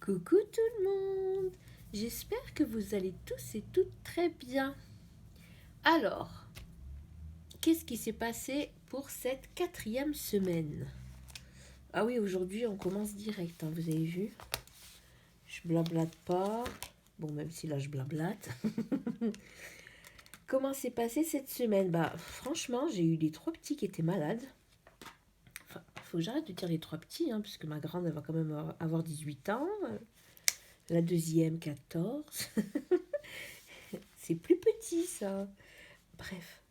Coucou tout le monde, j'espère que vous allez tous et toutes très bien. Alors, qu'est-ce qui s'est passé pour cette 4e semaine? Ah oui, aujourd'hui on commence direct, hein, vous avez vu. Je blablate pas, bon même si là je blablate. Comment s'est passé cette semaine? Bah franchement j'ai eu les 3 petits qui étaient malades. Enfin, faut que j'arrête de dire les 3 petits, hein, parce que ma grande elle va quand même avoir 18 ans. La deuxième 14. C'est plus petit ça. Bref.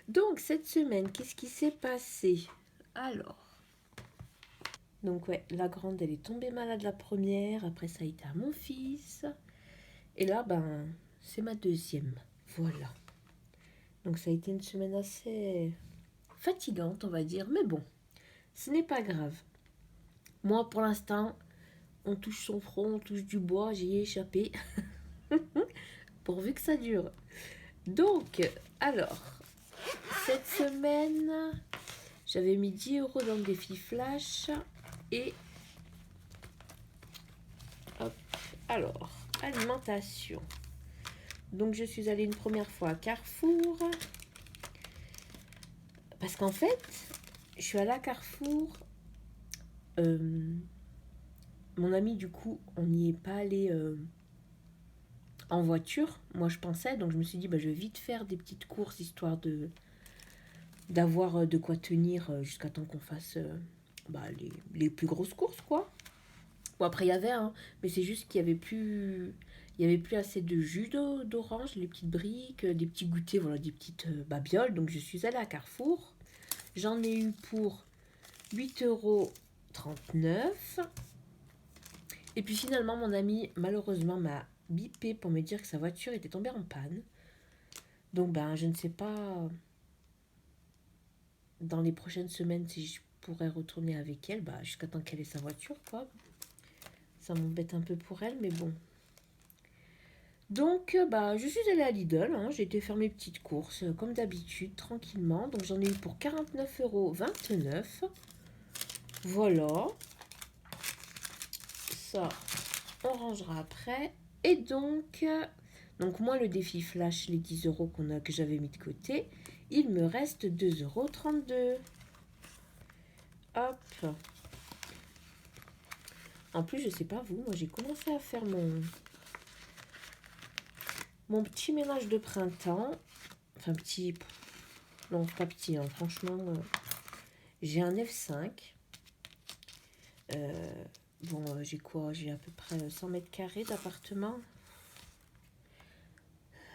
Donc cette semaine, qu'est-ce qui s'est passé? Alors, donc ouais, la grande elle est tombée malade la première, après ça a été à mon fils. Et là, ben, c'est ma deuxième. Voilà. Donc ça a été une semaine assez fatigante, on va dire. Mais bon, ce n'est pas grave. Moi, pour l'instant, on touche son front, on touche du bois, j'y ai échappé. Pourvu que ça dure. Donc, alors, cette semaine, j'avais mis 10 € dans le défi Flash. Et, hop, alors, alimentation. Donc, je suis allée une première fois à Carrefour. Parce qu'en fait, je suis allée à Carrefour. Mon ami, du coup, on n'y est pas allé en voiture. Moi, je pensais. Donc, je me suis dit, bah, je vais vite faire des petites courses, histoire d'avoir de quoi tenir jusqu'à temps qu'on fasse les plus grosses courses, quoi. Bon, après, il y avait, hein, mais c'est juste qu'il y avait plus... Il y avait plus assez de jus d'orange, les petites briques, des petits goûters, voilà, des petites babioles. Donc, je suis allée à Carrefour. J'en ai eu pour 8,39 €. Et puis, finalement, mon ami, malheureusement, m'a bipé pour me dire que sa voiture était tombée en panne. Donc, ben, je ne sais pas dans les prochaines semaines si je pourrais retourner avec elle, bah, jusqu'à temps qu'elle ait sa voiture, quoi. Ça m'embête un peu pour elle, mais bon. Donc, bah, je suis allée à Lidl, hein, j'ai été faire mes petites courses, comme d'habitude, tranquillement. Donc, j'en ai eu pour 49,29 €. Voilà. Ça, on rangera après. Et donc moi, le défi Flash, les 10 € que j'avais mis de côté, il me reste 2,32 €. Hop. En plus, je sais pas vous, moi j'ai commencé à faire mon petit ménage de printemps. Enfin, petit. Non, pas petit, hein, franchement. J'ai un F5. Bon, j'ai quoi? J'ai à peu près 100 mètres carrés d'appartement.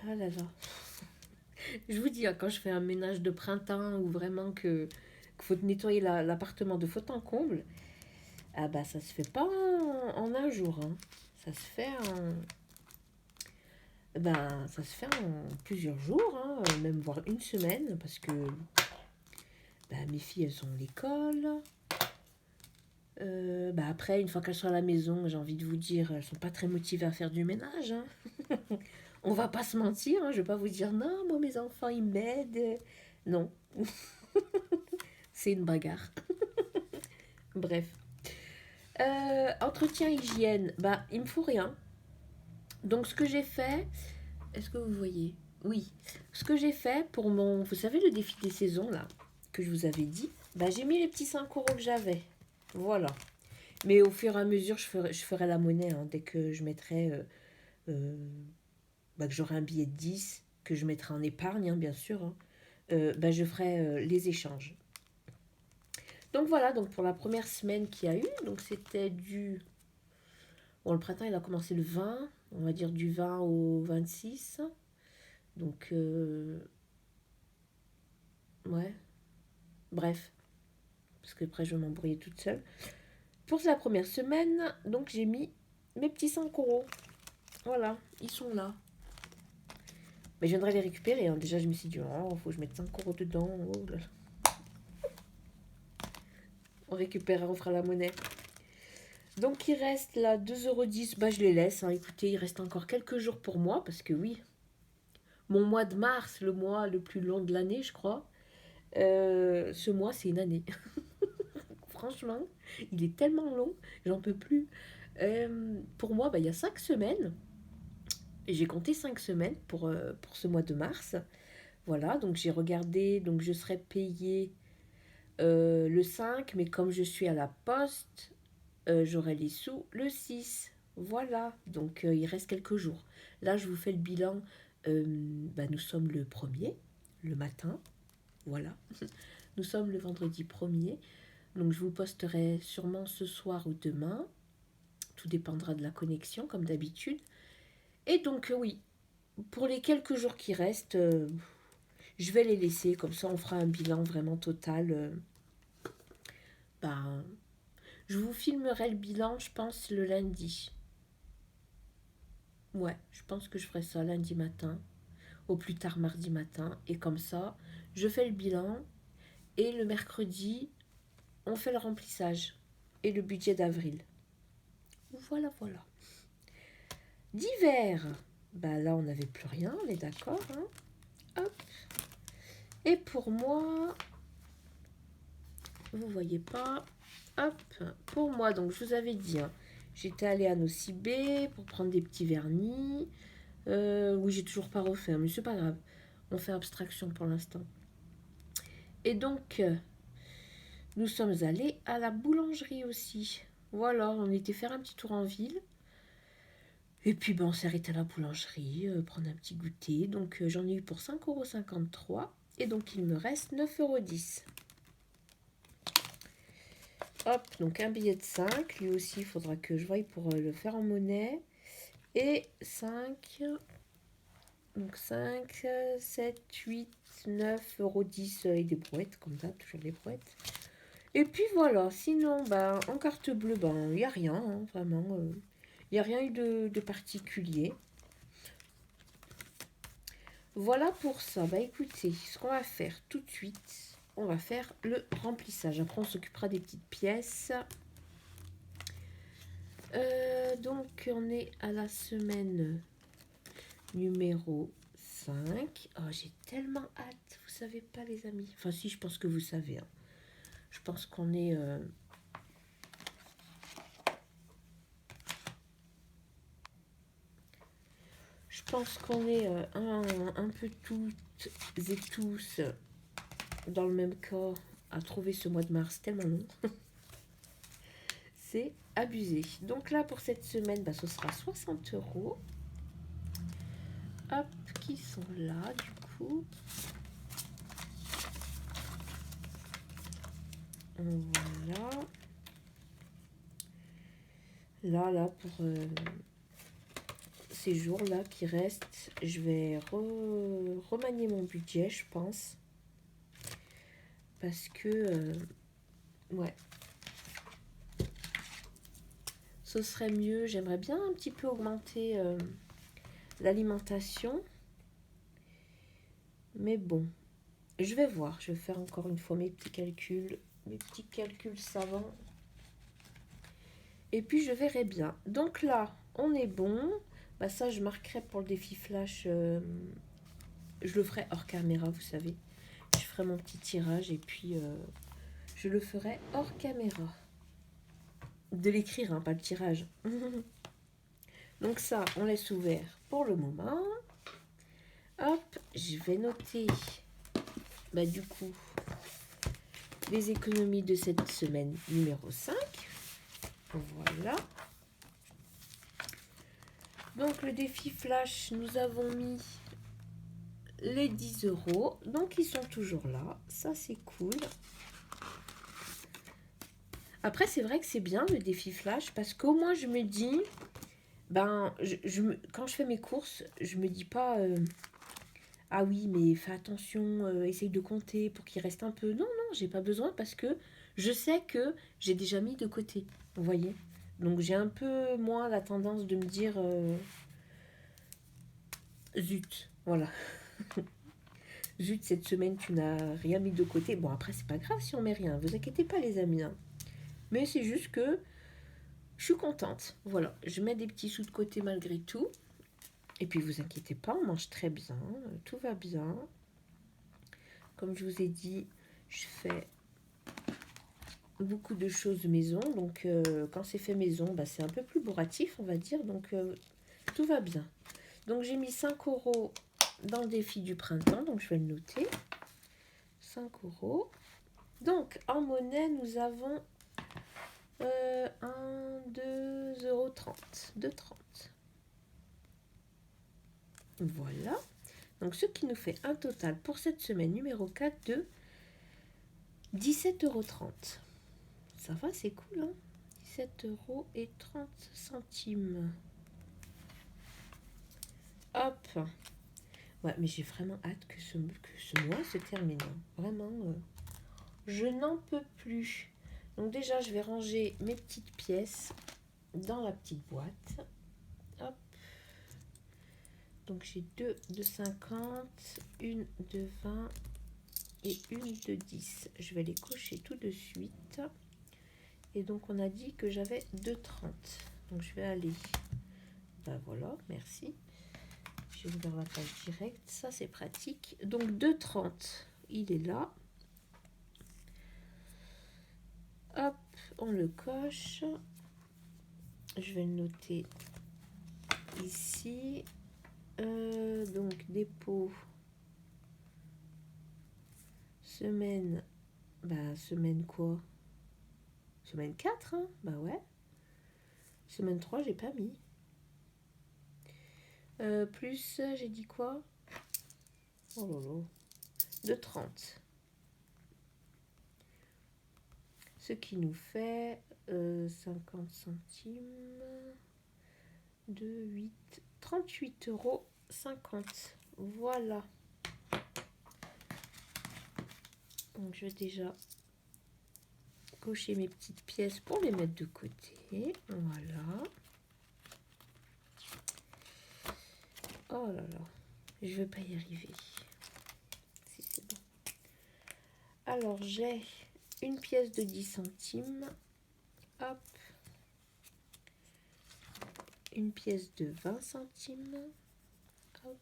Ah là là. Je vous dis, hein, quand je fais un ménage de printemps ou vraiment qu'il faut nettoyer l'appartement de fond en comble, ah bah ça se fait pas en un jour. Hein. Ça se fait ça se fait en plusieurs jours, hein, même voire une semaine, parce que mes filles elles sont à l'école. Après, une fois qu'elles sont à la maison, j'ai envie de vous dire, elles sont pas très motivées à faire du ménage. Hein. On va pas se mentir, hein, je vais pas vous dire non, moi mes enfants ils m'aident. Non, c'est une bagarre. Bref. Entretien hygiène, bah il me faut rien. Donc ce que j'ai fait, est-ce que vous voyez? Oui. Ce que j'ai fait pour vous savez le défi des saisons là, que je vous avais dit, bah j'ai mis les petits 5 € que j'avais. Voilà. Mais au fur et à mesure, je ferai la monnaie, hein, dès que je mettrai, que j'aurai un billet de 10, que je mettrai en épargne, hein, bien sûr, hein, je ferai les échanges. Donc voilà, donc pour la première semaine qu'il y a eu, donc c'était du... Bon, le printemps, il a commencé le 20, on va dire du 20 au 26. Donc, ouais, bref, parce que après je vais m'embrouiller toute seule. Pour la première semaine, donc j'ai mis mes petits 5 €. Voilà, ils sont là. Mais je viendrai les récupérer. Hein. Déjà, je me suis dit, oh, faut que je mette 5 € dedans. Oh là là. On récupérera, on fera la monnaie. Donc, il reste là 2,10 €. Bah, je les laisse. Hein. Écoutez, il reste encore quelques jours pour moi. Parce que oui, mon mois de mars, le mois le plus long de l'année, je crois. Ce mois, c'est une année. franchement, il est tellement long, j'en peux plus. Pour moi, il y a 5 semaines. Et j'ai compté 5 semaines pour ce mois de mars. Voilà, donc j'ai regardé, donc je serai payée le 5, mais comme je suis à la poste, j'aurai les sous le 6. Voilà, donc il reste quelques jours. Là, je vous fais le bilan. Nous sommes le 1er, le matin. Voilà, nous sommes le vendredi 1er. Donc je vous posterai sûrement ce soir ou demain. Tout dépendra de la connexion, comme d'habitude. Et donc oui, pour les quelques jours qui restent, je vais les laisser. Comme ça, on fera un bilan vraiment total. Je vous filmerai le bilan, je pense, le lundi. Ouais, je pense que je ferai ça lundi matin, au plus tard mardi matin. Et comme ça, je fais le bilan. Et le mercredi, on fait le remplissage. Et le budget d'avril. Voilà, voilà. D'hiver. Là, on n'avait plus rien, on est d'accord. Hein. Hop. Et pour moi, vous voyez pas. Hop. Pour moi, donc, je vous avais dit, hein, j'étais allée à Nocibé pour prendre des petits vernis. Oui, j'ai toujours pas refait, mais c'est pas grave. On fait abstraction pour l'instant. Et donc, nous sommes allés à la boulangerie aussi. Voilà, on était faire un petit tour en ville. Et puis, on s'est arrêté à la boulangerie, prendre un petit goûter. Donc, j'en ai eu pour 5,53 €. Et donc, il me reste 9,10 €. Hop, donc un billet de 5. Lui aussi, il faudra que je voie pour le faire en monnaie. Et 5... Donc 5, 7, 8, 9,10 € et des brouettes, comme ça, toujours des brouettes. Et puis voilà, sinon, en carte bleue, il n'y a rien, hein, vraiment. Il n'y a rien eu de particulier. Voilà pour ça. Écoutez, ce qu'on va faire tout de suite, on va faire le remplissage. Après, on s'occupera des petites pièces. Donc, on est à la semaine numéro 5. Oh, j'ai tellement hâte. Vous savez pas, les amis. Enfin, si, je pense que vous savez. Hein. Je pense qu'on est... Je pense qu'on est un peu toutes et tous dans le même cas à trouver ce mois de mars tellement long. C'est abusé. Donc là, pour cette semaine, ce sera 60 €. Hop, qui sont là, du coup. Voilà. Là, pour ces jours-là qui restent, je vais remanier mon budget, je pense. Parce que, ouais. Ce serait mieux. J'aimerais bien un petit peu augmenter l'alimentation. Mais bon, je vais voir. Je vais faire encore une fois mes petits calculs savants. Et puis, je verrai bien. Donc là, on est bon. Ça, je marquerai pour le défi flash. Je le ferai hors caméra, vous savez. Je ferai mon petit tirage et puis je le ferai hors caméra. De l'écrire, hein, pas le tirage. Donc ça, on laisse ouvert pour le moment. Hop, je vais noter, du coup, les économies de cette semaine numéro 5. Voilà. Donc le défi flash, nous avons mis les 10 €. Donc ils sont toujours là. Ça, c'est cool. Après, c'est vrai que c'est bien le défi flash parce qu'au moins je me dis, quand je fais mes courses, je me dis pas, ah oui, mais fais attention, essaye de compter pour qu'il reste un peu. Non, j'ai pas besoin parce que je sais que j'ai déjà mis de côté. Vous voyez? Donc j'ai un peu moins la tendance de me dire, zut, voilà. Zut, cette semaine, tu n'as rien mis de côté. Bon, après, c'est pas grave si on met rien. Vous inquiétez pas, les amis. Hein. Mais c'est juste que je suis contente. Voilà, je mets des petits sous de côté malgré tout. Et puis, vous inquiétez pas, on mange très bien. Tout va bien. Comme je vous ai dit, je fais beaucoup de choses maison. Donc, quand c'est fait maison, bah, c'est un peu plus bourratif, on va dire. Donc, tout va bien. Donc, j'ai mis 5 € dans le défi du printemps. Donc, je vais le noter. 5 €. Donc, en monnaie, nous avons 2,30 €. Voilà. Donc, ce qui nous fait un total pour cette semaine numéro 4 de 17,30 €. Ça va, c'est cool, hein? 17,30 €. Hop. Ouais, mais j'ai vraiment hâte que ce mois se termine. Vraiment, je n'en peux plus. Donc déjà, je vais ranger mes petites pièces dans la petite boîte. Hop. Donc j'ai 2 de 50, une de 20 et une de 10. Je vais les cocher tout de suite. Et donc on a dit que j'avais 2,30. Donc je vais aller... Ben voilà, merci. Je vais ouvrir la page directe. Ça c'est pratique. Donc 2,30. Il est là. Hop, on le coche. Je vais le noter ici. Donc dépôt. Semaine. Bah semaine quoi? Semaine 4, hein? Bah ouais. Semaine 3, j'ai pas mis. Plus, j'ai dit quoi? Oh là là. 2,30. Ce qui nous fait 50 centimes. 2, 8, 38,50 €. Voilà. Donc je vais déjà cocher mes petites pièces pour les mettre de côté. Voilà. Oh là là. Je vais pas y arriver. Si c'est bon. Alors j'ai une pièce de 10 centimes. Hop. Une pièce de 20 centimes. Hop.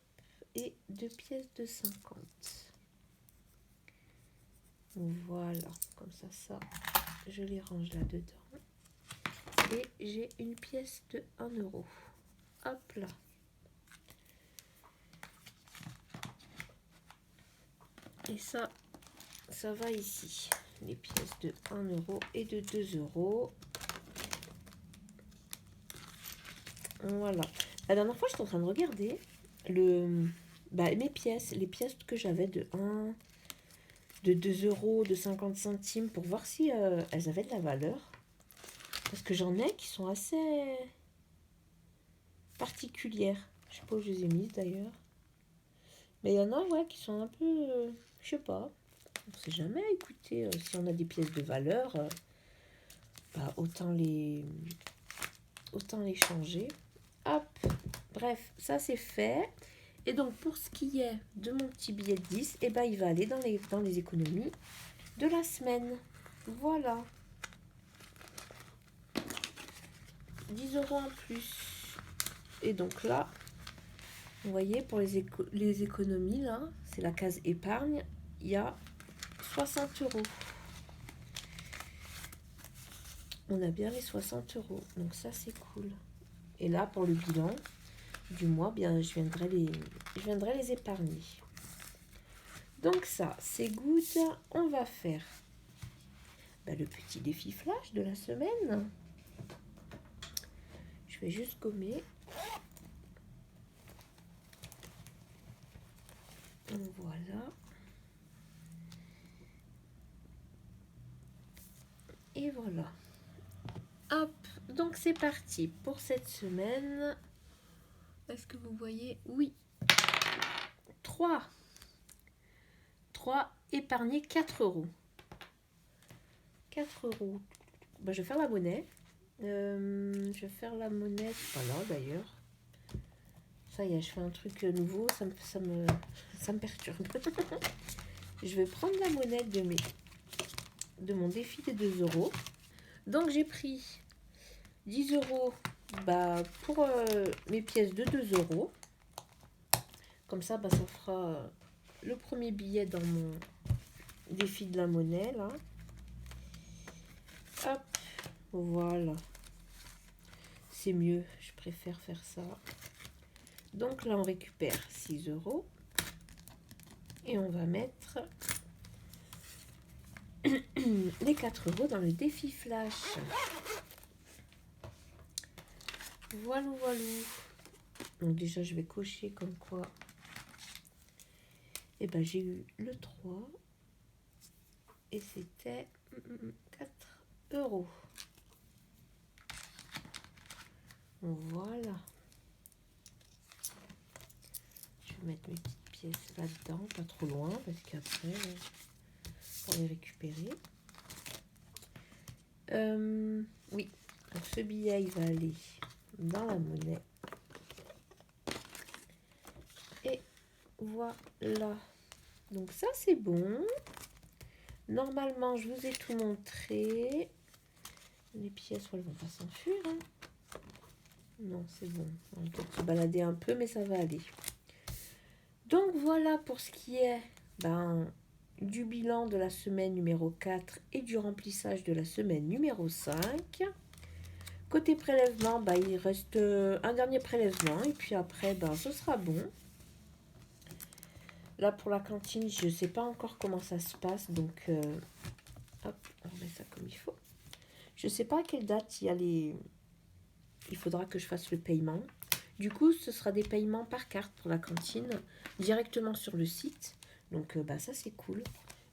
Et 2 pièces de 50. Voilà. Comme ça, je les range là-dedans. Et j'ai une pièce de 1 €. Hop là. Et ça va ici. Les pièces de 1 € et de 2 €. Voilà. La dernière fois, j'étais en train de regarder mes pièces. Les pièces que j'avais de 1, de 2 €, de 50 centimes, pour voir si elles avaient de la valeur. Parce que j'en ai qui sont assez particulières. Je sais pas où je les ai mises d'ailleurs. Mais il y en a, ouais, qui sont un peu... je sais pas. On sait jamais, écoutez, si on a des pièces de valeur, bah, autant les changer. Hop, bref, ça c'est fait. Et donc pour ce qui est de mon petit billet de 10, eh ben, il va aller dans les économies de la semaine. Voilà. 10 € en plus. Et donc là, vous voyez, pour les économies, là, c'est la case épargne, il y a 60 €. On a bien les 60 €. Donc ça, c'est cool. Et là, pour le bilan du mois, bien, je viendrai les épargner. Donc ça, c'est good. On va faire le petit défi flash de la semaine. Je vais juste gommer. Voilà. Et voilà. Hop, donc c'est parti pour cette semaine. Est-ce que vous voyez? Oui. 3 épargner 4 €. 4 €. Ben, je vais faire la monnaie. Je vais faire la monnaie. Voilà d'ailleurs. Ça y est, je fais un truc nouveau. Ça me perturbe. Je vais prendre la monnaie de mon défi des 2 €. Donc j'ai pris 10 € pour mes pièces de 2 €. Comme ça, ça fera le premier billet dans mon défi de la monnaie là. Voilà. C'est mieux, je préfère faire ça. Donc là, on récupère 6 €. Et on va mettre les 4 € dans le défi flash. Voilà, voilà. Donc déjà, je vais cocher comme quoi. Et ben j'ai eu le 3. Et c'était 4 €. Voilà. Je vais mettre mes petites pièces là-dedans, pas trop loin, parce qu'après, pour les récupérer. Oui, donc ce billet, il va aller dans la monnaie. Et voilà. Donc ça, c'est bon. Normalement, je vous ai tout montré. Les pièces, elles vont pas s'enfuir. Hein. Non, c'est bon. On va peut-être se balader un peu, mais ça va aller. Donc voilà pour ce qui est du bilan de la semaine numéro 4 et du remplissage de la semaine numéro 5. Côté prélèvement, il reste un dernier prélèvement et puis après, ce sera bon. Là, pour la cantine, je ne sais pas encore comment ça se passe, donc hop, on remet ça comme il faut. Je ne sais pas à quelle date il faudra que je fasse le paiement. Du coup, ce sera des paiements par carte pour la cantine, directement sur le site. Donc, ça, c'est cool.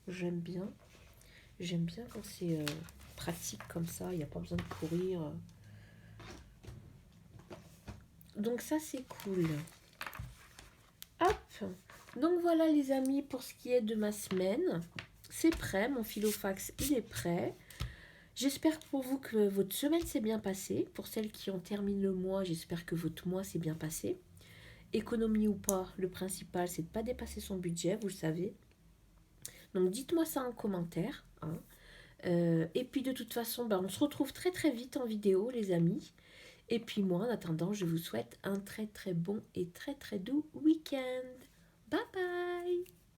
J'aime bien. J'aime bien quand c'est pratique comme ça. Il n'y a pas besoin de courir. Donc, ça, c'est cool. Hop. Donc, voilà, les amis, pour ce qui est de ma semaine. C'est prêt. Mon filofax, il est prêt. J'espère pour vous que votre semaine s'est bien passée. Pour celles qui ont terminé le mois, j'espère que votre mois s'est bien passé. Économie ou pas, le principal, c'est de ne pas dépasser son budget, vous le savez. Donc, dites-moi ça en commentaire. Hein. Et puis, de toute façon, on se retrouve très très vite en vidéo, les amis. Et puis, moi, en attendant, je vous souhaite un très très bon et très très doux week-end. Bye bye!